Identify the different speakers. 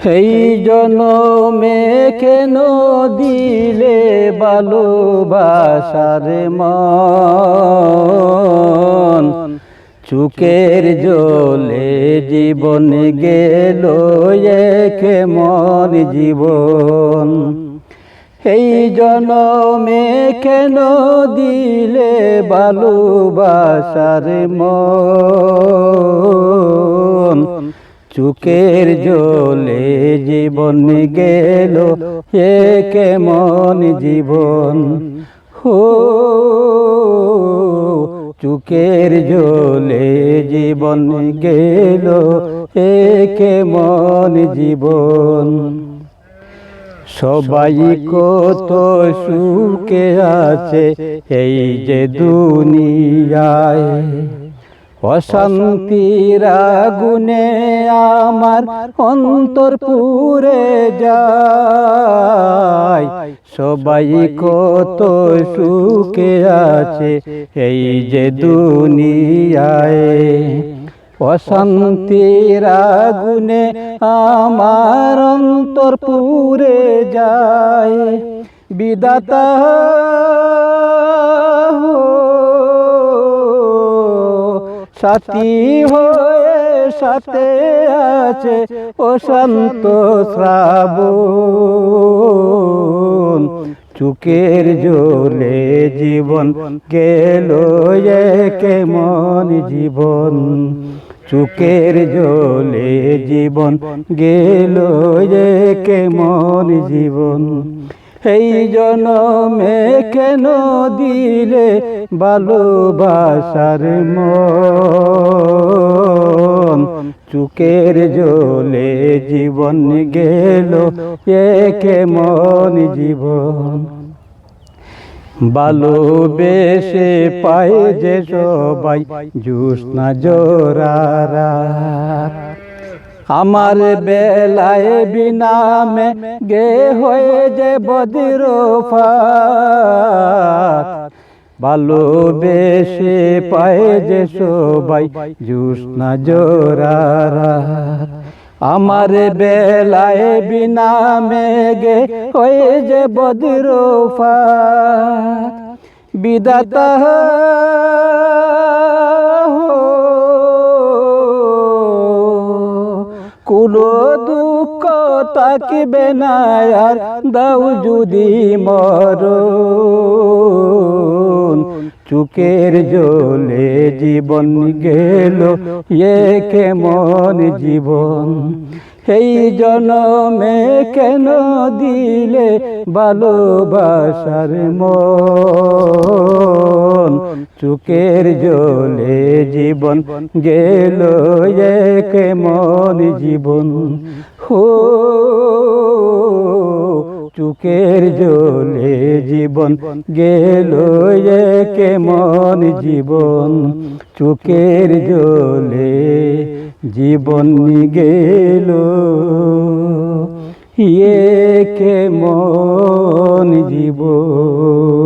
Speaker 1: এই জনমে কেন দিলে ভালোবাসার মন, চুকের জলে জীবন গেল কেমন জীবন। এই জনমে কেন দিলে ভালোবাসার মন, চুকের জলে জীবন গেল কেমন জীবন। হো চুকের জলে জীবন গেল কেমন জীবন। সবাই কত সুখে আছে এই যে দুনিয়ায়, অশান্তির আগুনে আমার অন্তর পুড়ে যায়। সবাই কত সুখে আছে এই যে দুনিয়ায়, অশান্তির আগুনে আমার অন্তর পুড়ে যায়। বিধাতা সাথী হয়ে সাথে আছে অশান্ত শ্রাবণ, চুকের জলে জীবন গেল কেমন জীবন। চুকের জলে জীবন গেল কেমন জীবন। এই জনমে কেন দিলে ভালোবাসার মন, চুকের জলে জীবন গেল কেমন জীবন। ভালোবেসে পায় যে সবাই জ্যোৎস্না জোড়ারা, আমার বেলায় বিনামে গে হয়ে যে বজ্রপাত। ভালোবেসে পায় যে সবাই জ্যোৎস্না জোড়ারা, আমার বেলায় বিনামে গে হয়ে যে বজ্রপাত। বিধাতা কোনো দুঃখ থাকিবে না আর দাও যদি মরণ, চুকের জলে জীবন গেল কেমন জীবন। এই জনমে কেন দিলে ভালোবাসার মন, চুকের জলে জীবন গেল কেমন জীবন। হো চুকের জলে জীবন গেল কেমন জীবন। চুকের জলে জীবন গেল কেমন জীবন।